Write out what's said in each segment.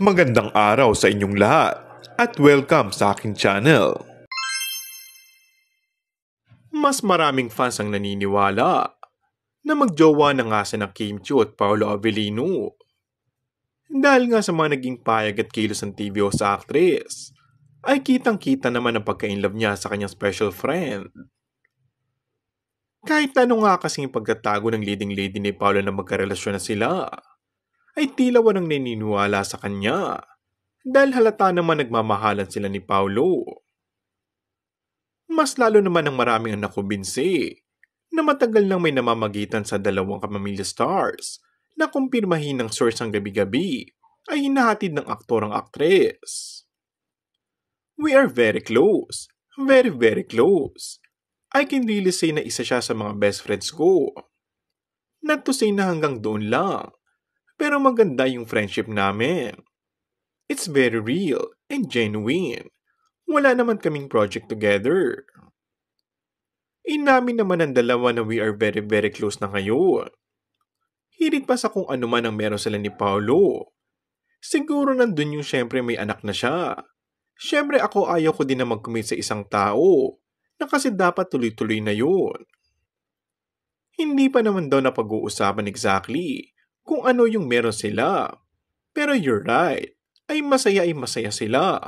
Magandang araw sa inyong lahat at welcome sa aking channel. Mas maraming fans ang naniniwala na magjowa na nga sina Kim Chiu at Paolo Avellino. Dahil nga sa mga naging payag at kilos ng TVO sa actress, ay kitang-kita naman ang pagka-inlove niya sa kanyang special friend. Kahit ano nga kasing pagkatago ng leading lady ni Paolo na magkarelasyon na sila, ay tila walang naniniwala sa kanya dahil halata naman nagmamahalan sila ni Paolo. Mas lalo naman ang maraming ang nakumbinsi na matagal nang may namamagitan sa dalawang kapamilya stars na kumpirmahin ng source ang gabi-gabi ay hinahatid ng aktor ang aktres. We are very close. Very, very close. I can really say na isa siya sa mga best friends ko. Not to say na hanggang doon lang, pero maganda yung friendship namin. It's very real and genuine. Wala naman kaming project together. Inamin naman ang dalawa na we are very, very close na ngayon. Hirit pa sa kung ano man ang meron sila ni Paolo. Siguro nandun yung syempre may anak na siya. Syempre ako ayaw ko din na mag-commit sa isang tao na kasi dapat tuloy-tuloy na yun. Hindi pa naman daw na pag-uusapan exactly kung ano yung meron sila. Pero you're right, ay masaya sila.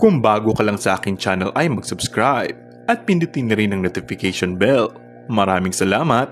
Kung bago ka lang sa aking channel ay mag-subscribe at pindutin na rin ang notification bell. Maraming salamat!